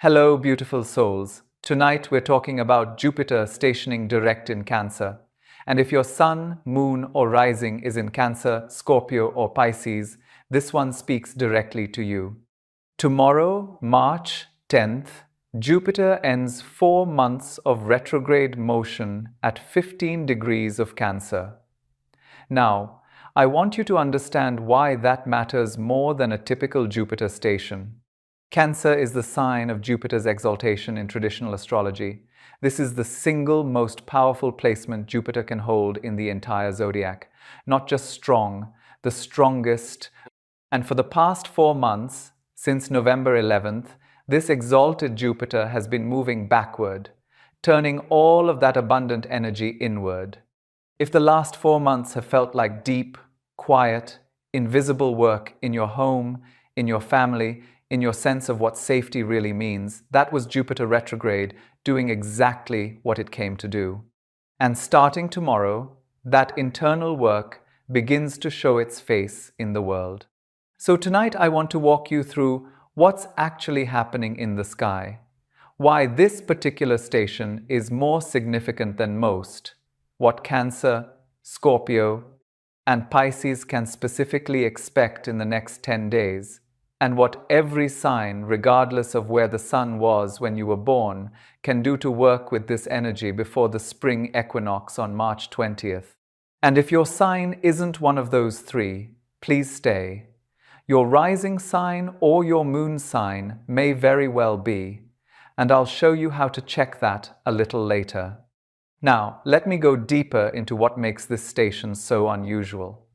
Hello, beautiful souls. Tonight we're talking about Jupiter stationing direct in Cancer. And if your sun, moon, or rising is in Cancer, Scorpio, or Pisces, this one speaks directly to you. Tomorrow, March 10th, Jupiter ends 4 months of retrograde motion at 15 degrees of Cancer. Now, I want you to understand why that matters more than a typical Jupiter station. Cancer is the sign of Jupiter's exaltation in traditional astrology. This is the single most powerful placement Jupiter can hold in the entire zodiac. Not just strong, the strongest. And for the past 4 months, since November 11th, this exalted Jupiter has been moving backward, turning all of that abundant energy inward. If the last 4 months have felt like deep, quiet, invisible work in your home, in your family, in your sense of what safety really means, that was Jupiter retrograde doing exactly what it came to do. And starting tomorrow, that internal work begins to show its face in the world. So tonight I want to walk you through what's actually happening in the sky, why this particular station is more significant than most, what Cancer, Scorpio, and Pisces can specifically expect in the next 10 days, and what every sign, regardless of where the sun was when you were born, can do to work with this energy before the spring equinox on March 20th. And if your sign isn't one of those three, please stay. Your rising sign or your moon sign may very well be, and I'll show you how to check that a little later. Now, let me go deeper into what makes this station so unusual.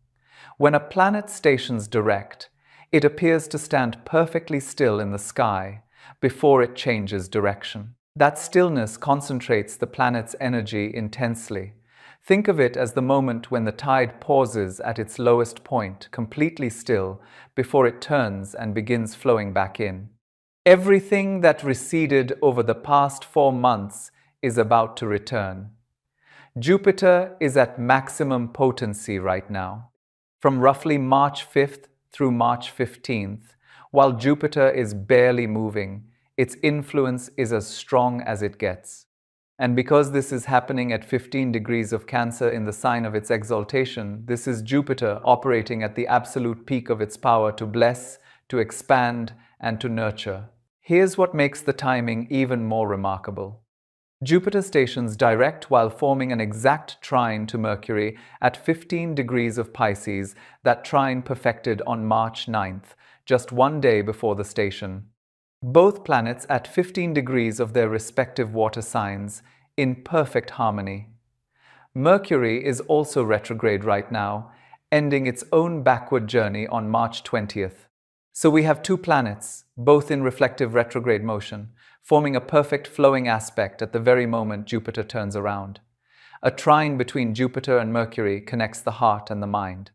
When a planet stations direct, it appears to stand perfectly still in the sky before it changes direction. That stillness concentrates the planet's energy intensely. Think of it as the moment when the tide pauses at its lowest point, completely still, before it turns and begins flowing back in. Everything that receded over the past 4 months is about to return. Jupiter is at maximum potency right now. From roughly March 5th through March 15th, while Jupiter is barely moving, its influence is as strong as it gets. And because this is happening at 15 degrees of Cancer in the sign of its exaltation, this is Jupiter operating at the absolute peak of its power to bless, to expand, and to nurture. Here's what makes the timing even more remarkable. Jupiter stations direct while forming an exact trine to Mercury at 15 degrees of Pisces, that trine perfected on March 9th, just 1 day before the station. Both planets at 15 degrees of their respective water signs, in perfect harmony. Mercury is also retrograde right now, ending its own backward journey on March 20th. So we have 2 planets, both in reflective retrograde motion, forming a perfect flowing aspect at the very moment Jupiter turns around. A trine between Jupiter and Mercury connects the heart and the mind.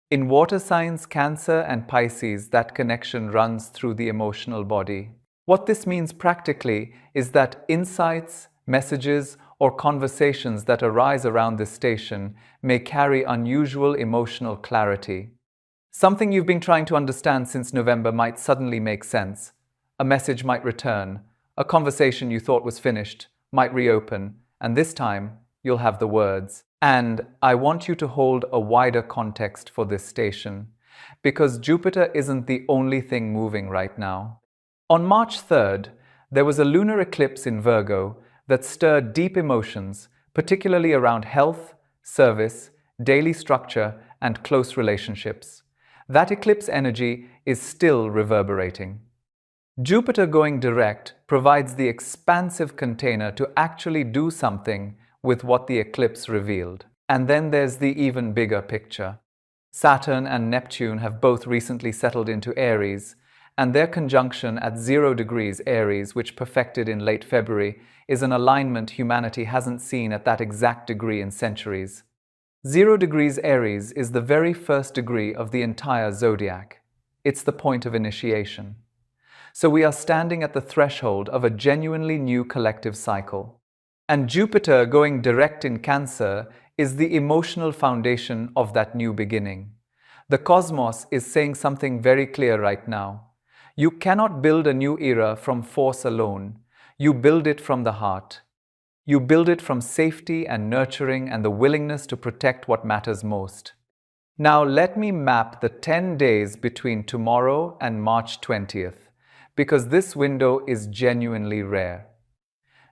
In water signs Cancer and Pisces, that connection runs through the emotional body. What this means practically is that insights, messages, or conversations that arise around this station may carry unusual emotional clarity. Something you've been trying to understand since November might suddenly make sense. A message might return. A conversation you thought was finished might reopen, and this time you'll have the words. And I want you to hold a wider context for this station, because Jupiter isn't the only thing moving right now. On March 3rd, there was a lunar eclipse in Virgo that stirred deep emotions, particularly around health, service, daily structure, and close relationships. That eclipse energy is still reverberating. Jupiter going direct provides the expansive container to actually do something with what the eclipse revealed. And then there's the even bigger picture. Saturn and Neptune have both recently settled into Aries, and their conjunction at 0 degrees Aries, which perfected in late February, is an alignment humanity hasn't seen at that exact degree in centuries. 0 degrees Aries is the very first degree of the entire zodiac. It's the point of initiation. So we are standing at the threshold of a genuinely new collective cycle. And Jupiter going direct in Cancer is the emotional foundation of that new beginning. The cosmos is saying something very clear right now. You cannot build a new era from force alone. You build it from the heart. You build it from safety and nurturing and the willingness to protect what matters most. Now let me map the 10 days between tomorrow and March 20th, because this window is genuinely rare.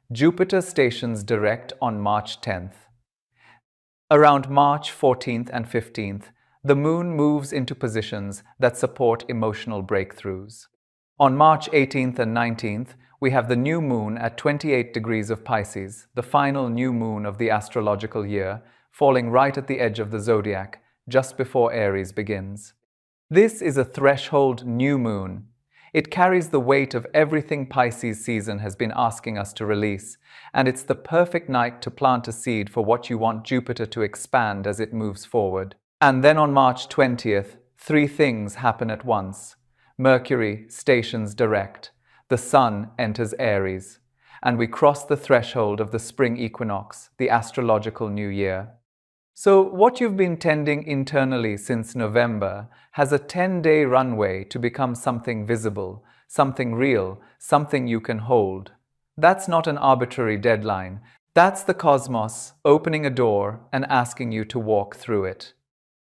Jupiter stations direct on March 10th. Around March 14th and 15th, the Moon moves into positions that support emotional breakthroughs. On March 18th and 19th, we have the new moon at 28 degrees of Pisces, the final new moon of the astrological year, falling right at the edge of the zodiac, just before Aries begins. This is a threshold new moon. It carries the weight of everything Pisces season has been asking us to release, and it's the perfect night to plant a seed for what you want Jupiter to expand as it moves forward. And then on March 20th, three things happen at once. Mercury stations direct, the Sun enters Aries, and we cross the threshold of the spring equinox, the astrological new year. So what you've been tending internally since November has a 10-day runway to become something visible, something real, something you can hold. That's not an arbitrary deadline. That's the cosmos opening a door and asking you to walk through it.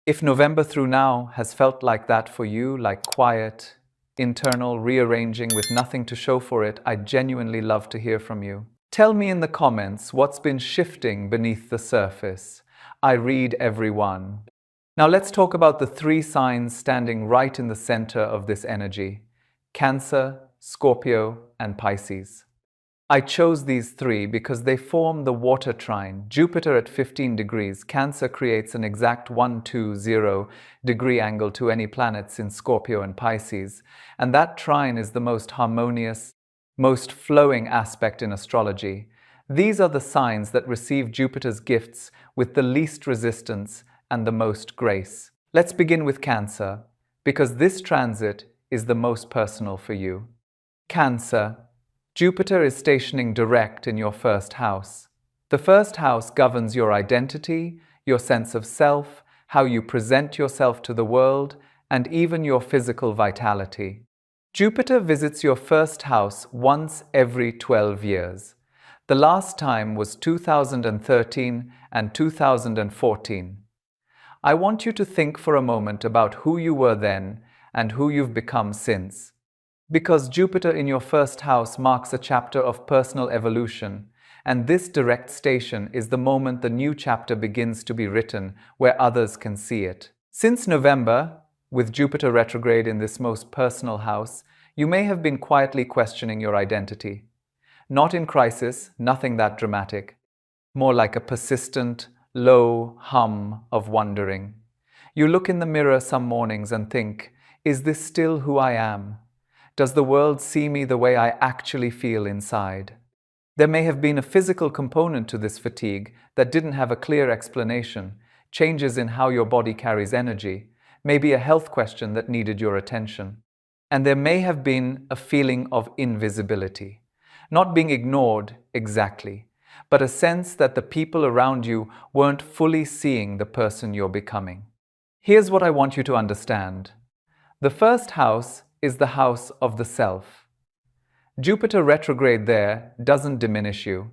If November through now has felt like that for you, like quiet, internal rearranging with nothing to show for it, I'd genuinely love to hear from you. Tell me in the comments what's been shifting beneath the surface. I read every one. Now let's talk about the three signs standing right in the center of this energy: Cancer, Scorpio, and Pisces. I chose these three because they form the water trine. Jupiter at 15 degrees, Cancer creates an exact 120-degree angle to any planets in Scorpio and Pisces, and that trine is the most harmonious, most flowing aspect in astrology. These are the signs that receive Jupiter's gifts with the least resistance and the most grace. Let's begin with Cancer, because this transit is the most personal for you. Cancer. Jupiter is stationing direct in your first house. The first house governs your identity, your sense of self, how you present yourself to the world, and even your physical vitality. Jupiter visits your first house once every 12 years. The last time was 2013 and 2014. I want you to think for a moment about who you were then and who you've become since. Because Jupiter in your first house marks a chapter of personal evolution, and this direct station is the moment the new chapter begins to be written where others can see it. Since November, with Jupiter retrograde in this most personal house, you may have been quietly questioning your identity. Not in crisis, nothing that dramatic. More like a persistent, low hum of wondering. You look in the mirror some mornings and think, is this still who I am? Does the world see me the way I actually feel inside? There may have been a physical component to this fatigue that didn't have a clear explanation, changes in how your body carries energy, maybe a health question that needed your attention. And there may have been a feeling of invisibility, not being ignored exactly, but a sense that the people around you weren't fully seeing the person you're becoming. Here's what I want you to understand. The first house is the house of the self. Jupiter retrograde there doesn't diminish you.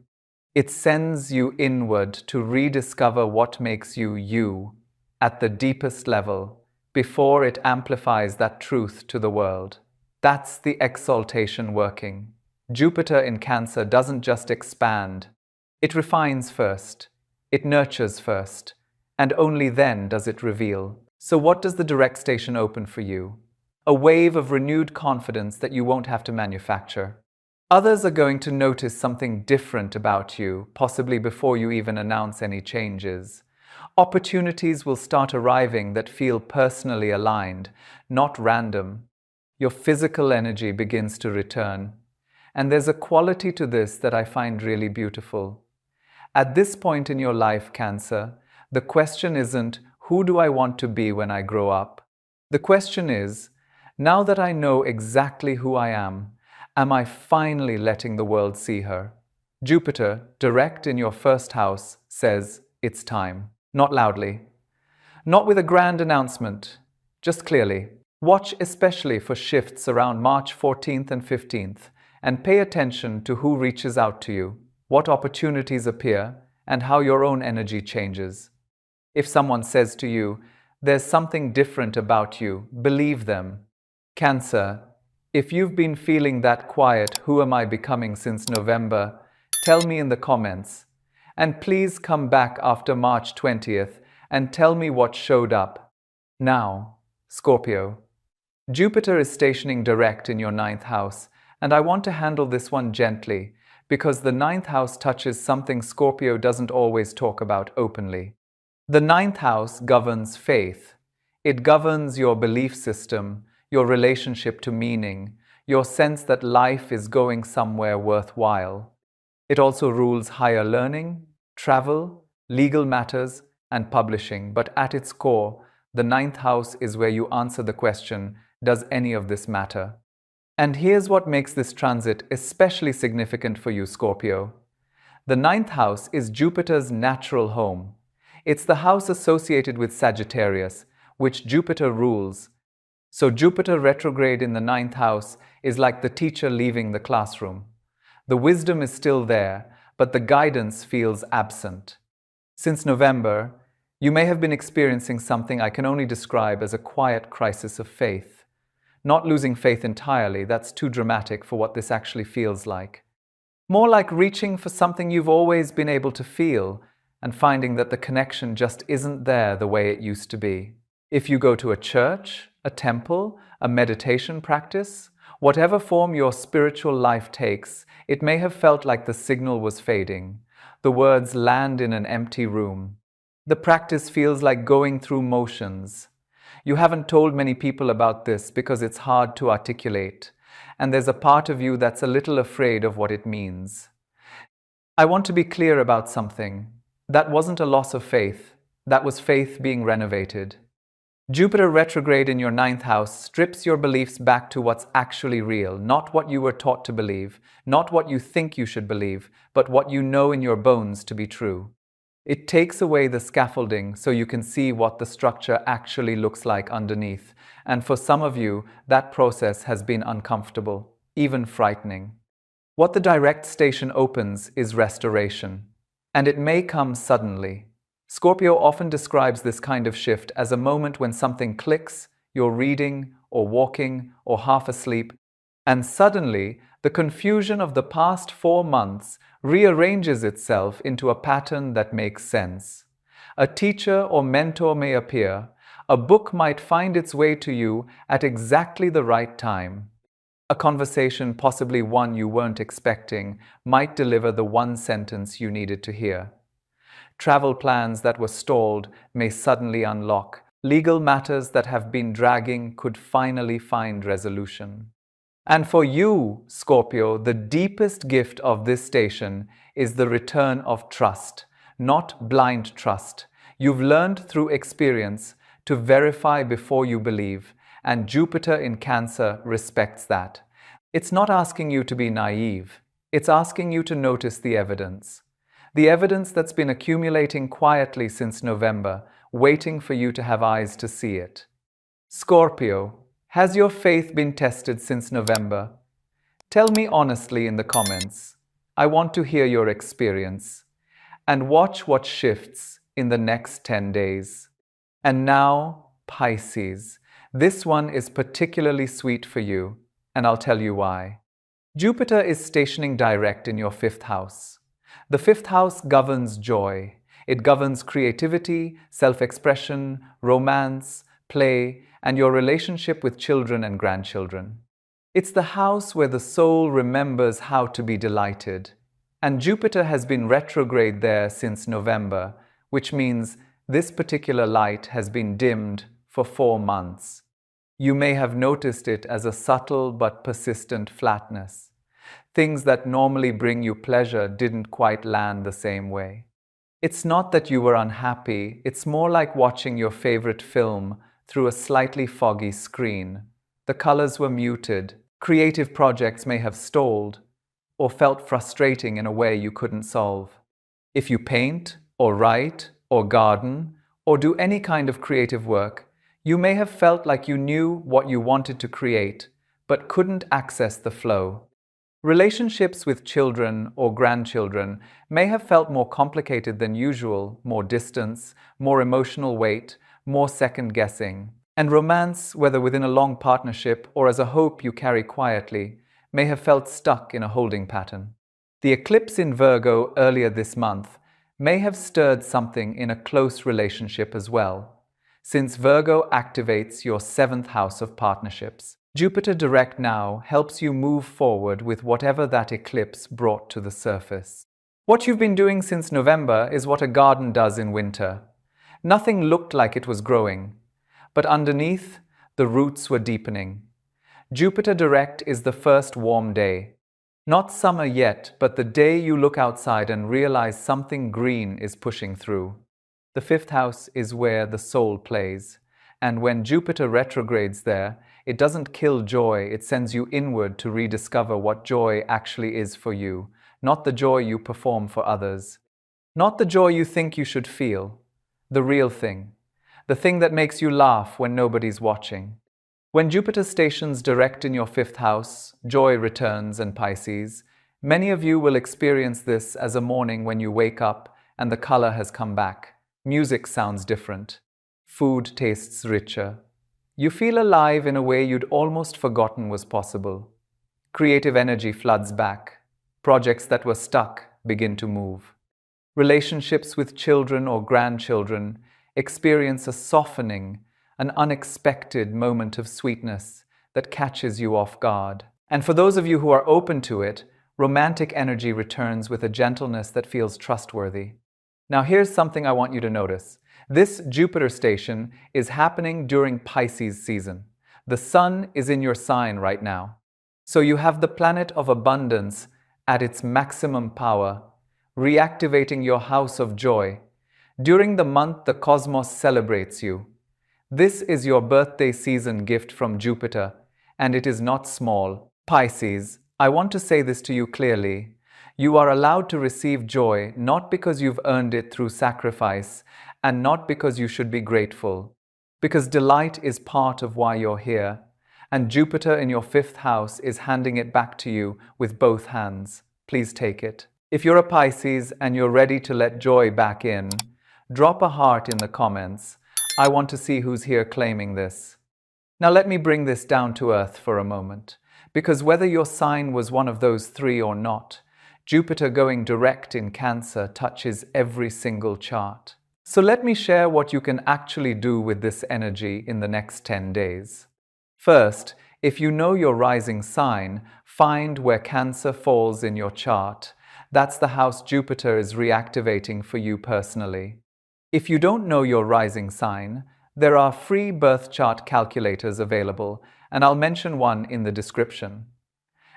It sends you inward to rediscover what makes you you at the deepest level before it amplifies that truth to the world. That's the exaltation working. Jupiter in Cancer doesn't just expand. It refines first. It nurtures first. And only then does it reveal. So what does the direct station open for you? A wave of renewed confidence that you won't have to manufacture. Others are going to notice something different about you, possibly before you even announce any changes. Opportunities will start arriving that feel personally aligned, not random. Your physical energy begins to return. And there's a quality to this that I find really beautiful. At this point in your life, Cancer, the question isn't, who do I want to be when I grow up? The question is, now that I know exactly who I am I finally letting the world see her? Jupiter, direct in your first house, says it's time. Not loudly. Not with a grand announcement, just clearly. Watch especially for shifts around March 14th and 15th, and pay attention to who reaches out to you, what opportunities appear, and how your own energy changes. If someone says to you, "There's something different about you," believe them. Cancer, if you've been feeling that quiet, "Who am I becoming?" since November, tell me in the comments. And please come back after March 20th and tell me what showed up. Now, Scorpio. Jupiter is stationing direct in your ninth house, and I want to handle this one gently because the ninth house touches something Scorpio doesn't always talk about openly. The ninth house governs faith. It governs your belief system, your relationship to meaning, your sense that life is going somewhere worthwhile. It also rules higher learning, travel, legal matters, and publishing, but at its core, the ninth house is where you answer the question, does any of this matter? And here's what makes this transit especially significant for you, Scorpio. The ninth house is Jupiter's natural home. It's the house associated with Sagittarius, which Jupiter rules. So Jupiter retrograde in the ninth house is like the teacher leaving the classroom. The wisdom is still there, but the guidance feels absent. Since November, you may have been experiencing something I can only describe as a quiet crisis of faith. Not losing faith entirely, that's too dramatic for what this actually feels like. More like reaching for something you've always been able to feel and finding that the connection just isn't there the way it used to be. If you go to a church, a temple, a meditation practice, whatever form your spiritual life takes, it may have felt like the signal was fading. The words land in an empty room. The practice feels like going through motions. You haven't told many people about this because it's hard to articulate, and there's a part of you that's a little afraid of what it means. I want to be clear about something. That wasn't a loss of faith. That was faith being renovated. Jupiter retrograde in your ninth house strips your beliefs back to what's actually real, not what you were taught to believe, not what you think you should believe, but what you know in your bones to be true. It takes away the scaffolding so you can see what the structure actually looks like underneath, and for some of you, that process has been uncomfortable, even frightening. What the direct station opens is restoration, and it may come suddenly. Scorpio often describes this kind of shift as a moment when something clicks, you're reading, or walking, or half asleep, and suddenly the confusion of the past 4 months rearranges itself into a pattern that makes sense. A teacher or mentor may appear, a book might find its way to you at exactly the right time. A conversation, possibly one you weren't expecting, might deliver the one sentence you needed to hear. Travel plans that were stalled may suddenly unlock. Legal matters that have been dragging could finally find resolution. And for you, Scorpio, the deepest gift of this station is the return of trust, not blind trust. You've learned through experience to verify before you believe, and Jupiter in Cancer respects that. It's not asking you to be naive. It's asking you to notice the evidence. The evidence that's been accumulating quietly since November, waiting for you to have eyes to see it. Scorpio, has your faith been tested since November? Tell me honestly in the comments. I want to hear your experience. And watch what shifts in the next 10 days. And now, Pisces. This one is particularly sweet for you, and I'll tell you why. Jupiter is stationing direct in your 5th house. The 5th house governs joy. It governs creativity, self-expression, romance, play, and your relationship with children and grandchildren. It's the house where the soul remembers how to be delighted. And Jupiter has been retrograde there since November, which means this particular light has been dimmed for 4 months. You may have noticed it as a subtle but persistent flatness. Things that normally bring you pleasure didn't quite land the same way. It's not that you were unhappy, it's more like watching your favorite film through a slightly foggy screen. The colors were muted, creative projects may have stalled, or felt frustrating in a way you couldn't solve. If you paint, or write, or garden, or do any kind of creative work, You may have felt like you knew what you wanted to create, but couldn't access the flow. Relationships with children or grandchildren may have felt more complicated than usual, more distance, more emotional weight, more second guessing. And romance, whether within a long partnership or as a hope you carry quietly, may have felt stuck in a holding pattern. The eclipse in Virgo earlier this month may have stirred something in a close relationship as well, since Virgo activates your seventh house of partnerships. Jupiter direct now helps you move forward with whatever that eclipse brought to the surface. What you've been doing since November is what a garden does in winter. Nothing looked like it was growing, but underneath, the roots were deepening. Jupiter direct is the first warm day. Not summer yet, but the day you look outside and realize something green is pushing through. The fifth house is where the soul plays. And when Jupiter retrogrades there, it doesn't kill joy, it sends you inward to rediscover what joy actually is for you, not the joy you perform for others. Not the joy you think you should feel, the real thing, the thing that makes you laugh when nobody's watching. When Jupiter stations direct in your fifth house, joy returns in Pisces. Many of you will experience this as a morning when you wake up and the color has come back. Music sounds different. Food tastes richer. You feel alive in a way you'd almost forgotten was possible. Creative energy floods back. Projects that were stuck begin to move. Relationships with children or grandchildren experience a softening, an unexpected moment of sweetness that catches you off guard. And for those of you who are open to it, romantic energy returns with a gentleness that feels trustworthy. Now here's something I want you to notice. This Jupiter station is happening during Pisces season. The sun is in your sign right now. So you have the planet of abundance at its maximum power, reactivating your house of joy. During the month, the cosmos celebrates you. This is your birthday season gift from Jupiter, and it is not small. Pisces, I want to say this to you clearly. You are allowed to receive joy not because you've earned it through sacrifice, and not because you should be grateful, because delight is part of why you're here, and Jupiter in your fifth house is handing it back to you with both hands. Please take it. If you're a Pisces and you're ready to let joy back in, drop a heart in the comments. I want to see who's here claiming this. Now let me bring this down to earth for a moment, because whether your sign was one of those three or not, Jupiter going direct in Cancer touches every single chart. So let me share what you can actually do with this energy in the next 10 days. First, if you know your rising sign, find where Cancer falls in your chart. That's the house Jupiter is reactivating for you personally. If you don't know your rising sign, there are free birth chart calculators available, and I'll mention one in the description.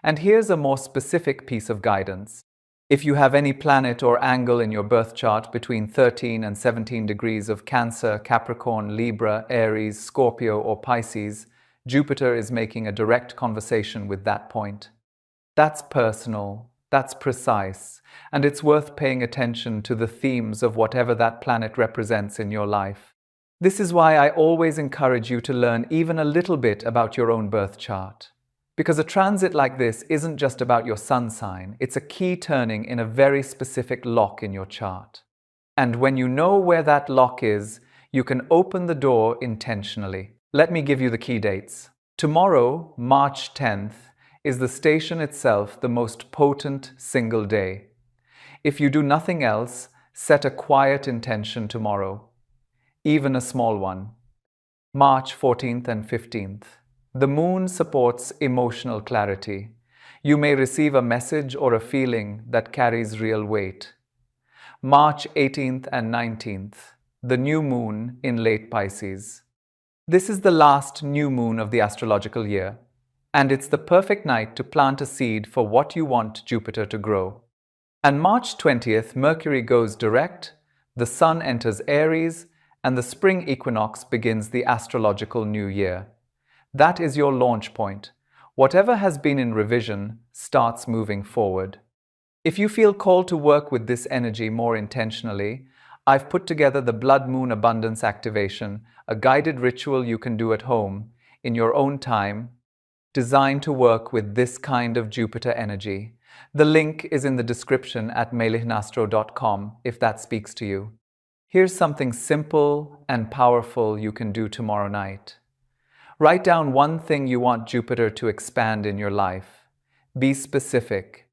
And here's a more specific piece of guidance. If you have any planet or angle in your birth chart between 13 and 17 degrees of Cancer, Capricorn, Libra, Aries, Scorpio, or Pisces, Jupiter is making a direct conversation with that point. That's personal, that's precise, and it's worth paying attention to the themes of whatever that planet represents in your life. This is why I always encourage you to learn even a little bit about your own birth chart. Because a transit like this isn't just about your sun sign, it's a key turning in a very specific lock in your chart. And when you know where that lock is, you can open the door intentionally. Let me give you the key dates. Tomorrow, March 10th, is the station itself the most potent single day. If you do nothing else, set a quiet intention tomorrow, even a small one. March 14th and 15th. The moon supports emotional clarity. You may receive a message or a feeling that carries real weight. March 18th and 19th, the new moon in late Pisces. This is the last new moon of the astrological year, and it's the perfect night to plant a seed for what you want Jupiter to grow. And March 20th, Mercury goes direct, the sun enters Aries, and the spring equinox begins the astrological new year. That is your launch point. Whatever has been in revision starts moving forward. If you feel called to work with this energy more intentionally, I've put together the Blood Moon Abundance Activation, a guided ritual you can do at home, in your own time, designed to work with this kind of Jupiter energy. The link is in the description at melihnastro.com if that speaks to you. Here's something simple and powerful you can do tomorrow night. Write down one thing you want Jupiter to expand in your life. Be specific.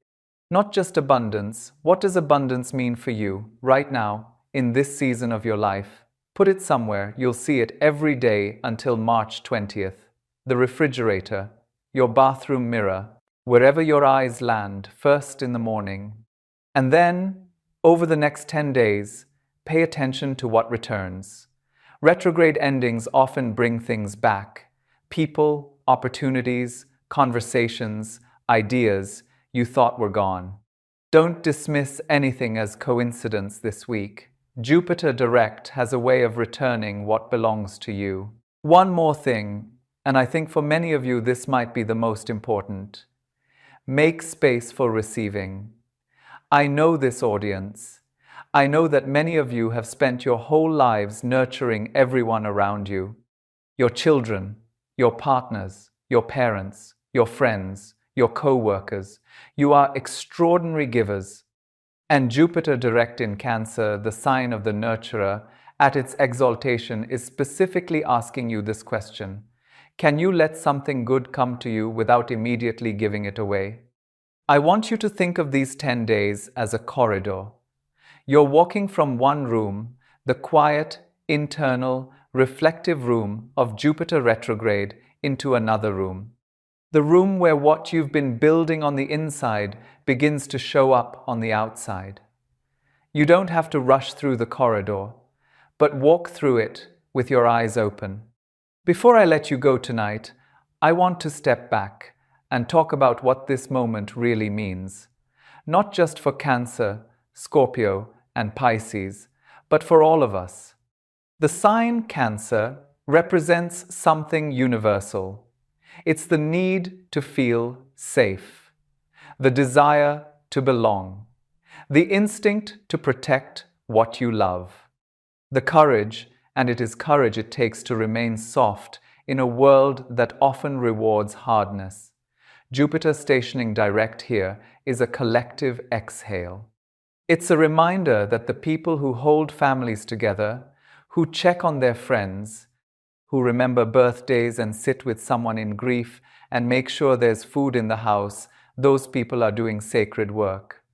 Not just abundance. What does abundance mean for you right now, in this season of your life? Put it somewhere. You'll see it every day until March 20th. The refrigerator, your bathroom mirror, wherever your eyes land, first in the morning. And then, over the next 10 days, pay attention to what returns. Retrograde endings often bring things back. People, opportunities, conversations, ideas you thought were gone. Don't dismiss anything as coincidence this week. Jupiter direct has a way of returning what belongs to you. One more thing, and I think for many of you this might be the most important. Make space for receiving. I know this audience. I know that many of you have spent your whole lives nurturing everyone around you. Your children, your partners, your parents, your friends, your co-workers. You are extraordinary givers. And Jupiter direct in Cancer, the sign of the nurturer, at its exaltation is specifically asking you this question. Can you let something good come to you without immediately giving it away? I want you to think of these 10 days as a corridor. You're walking from one room, the quiet, internal, reflective room of Jupiter retrograde, into another room. The room where what you've been building on the inside begins to show up on the outside. You don't have to rush through the corridor, but walk through it with your eyes open. Before I let you go tonight, I want to step back and talk about what this moment really means. Not just for Cancer, Scorpio, and Pisces, but for all of us. The sign Cancer represents something universal. It's the need to feel safe, the desire to belong, the instinct to protect what you love, the courage, and it is courage it takes to remain soft in a world that often rewards hardness. Jupiter stationing direct here is a collective exhale. It's a reminder that the people who hold families together, who check on their friends, who remember birthdays and sit with someone in grief and make sure there's food in the house, those people are doing sacred work.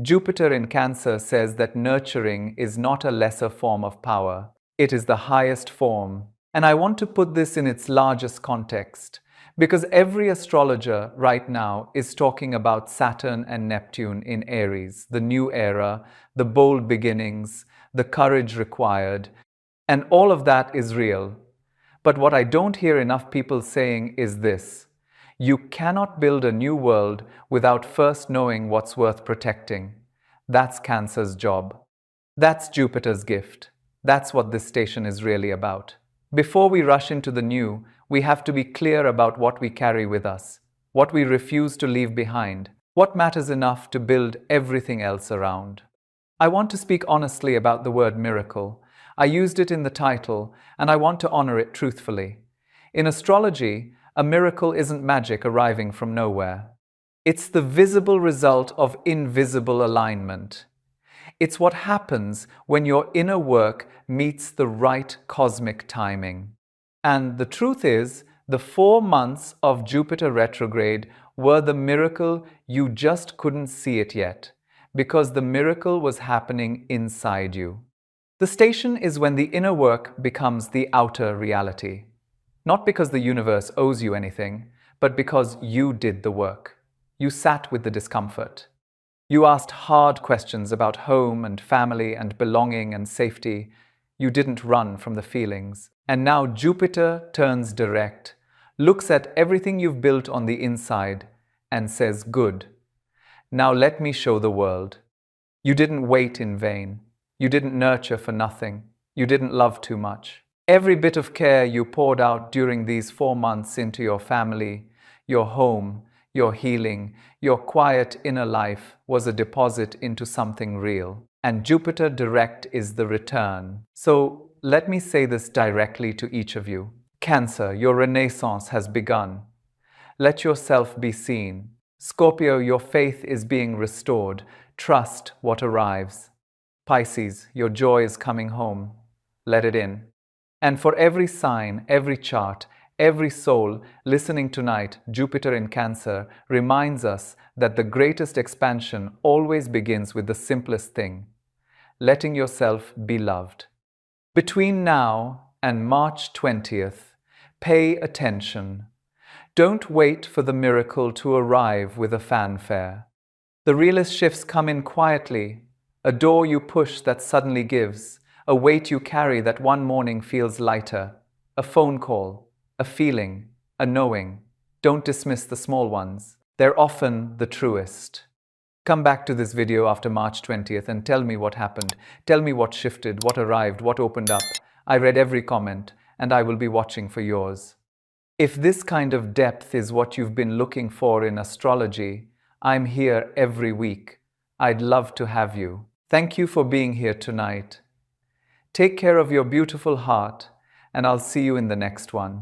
Jupiter in Cancer says that nurturing is not a lesser form of power. It is the highest form. And I want to put this in its largest context, because every astrologer right now is talking about Saturn and Neptune in Aries, the new era, the bold beginnings, the courage required, and all of that is real. But what I don't hear enough people saying is this: you cannot build a new world without first knowing what's worth protecting. That's Cancer's job. That's Jupiter's gift. That's what this station is really about. Before we rush into the new, we have to be clear about what we carry with us, what we refuse to leave behind, what matters enough to build everything else around. I want to speak honestly about the word miracle. I used it in the title, and I want to honor it truthfully. In astrology, a miracle isn't magic arriving from nowhere. It's the visible result of invisible alignment. It's what happens when your inner work meets the right cosmic timing. And the truth is, the 4 months of Jupiter retrograde were the miracle. You just couldn't see it yet, because the miracle was happening inside you. The station is when the inner work becomes the outer reality. Not because the universe owes you anything, but because you did the work. You sat with the discomfort. You asked hard questions about home and family and belonging and safety. You didn't run from the feelings. And now Jupiter turns direct, looks at everything you've built on the inside, and says, "Good. Now let me show the world. You didn't wait in vain. You didn't nurture for nothing. You didn't love too much. Every bit of care you poured out during these 4 months into your family, your home, your healing, your quiet inner life was a deposit into something real. and Jupiter direct is the return. So let me say this directly to each of you. Cancer, your renaissance has begun. Let yourself be seen. Scorpio, your faith is being restored. Trust what arrives. Pisces, your joy is coming home. Let it in. And for every sign, every chart, every soul listening tonight, Jupiter in Cancer reminds us that the greatest expansion always begins with the simplest thing: letting yourself be loved. Between now and March 20th, pay attention. Don't wait for the miracle to arrive with a fanfare. The realest shifts come in quietly, a door you push that suddenly gives, a weight you carry that one morning feels lighter, a phone call, a feeling, a knowing. Don't dismiss the small ones. They're often the truest. Come back to this video after March 20th and tell me what happened. Tell me what shifted, what arrived, what opened up. I read every comment, and I will be watching for yours. If this kind of depth is what you've been looking for in astrology, I'm here every week. I'd love to have you. Thank you for being here tonight. Take care of your beautiful heart, and I'll see you in the next one.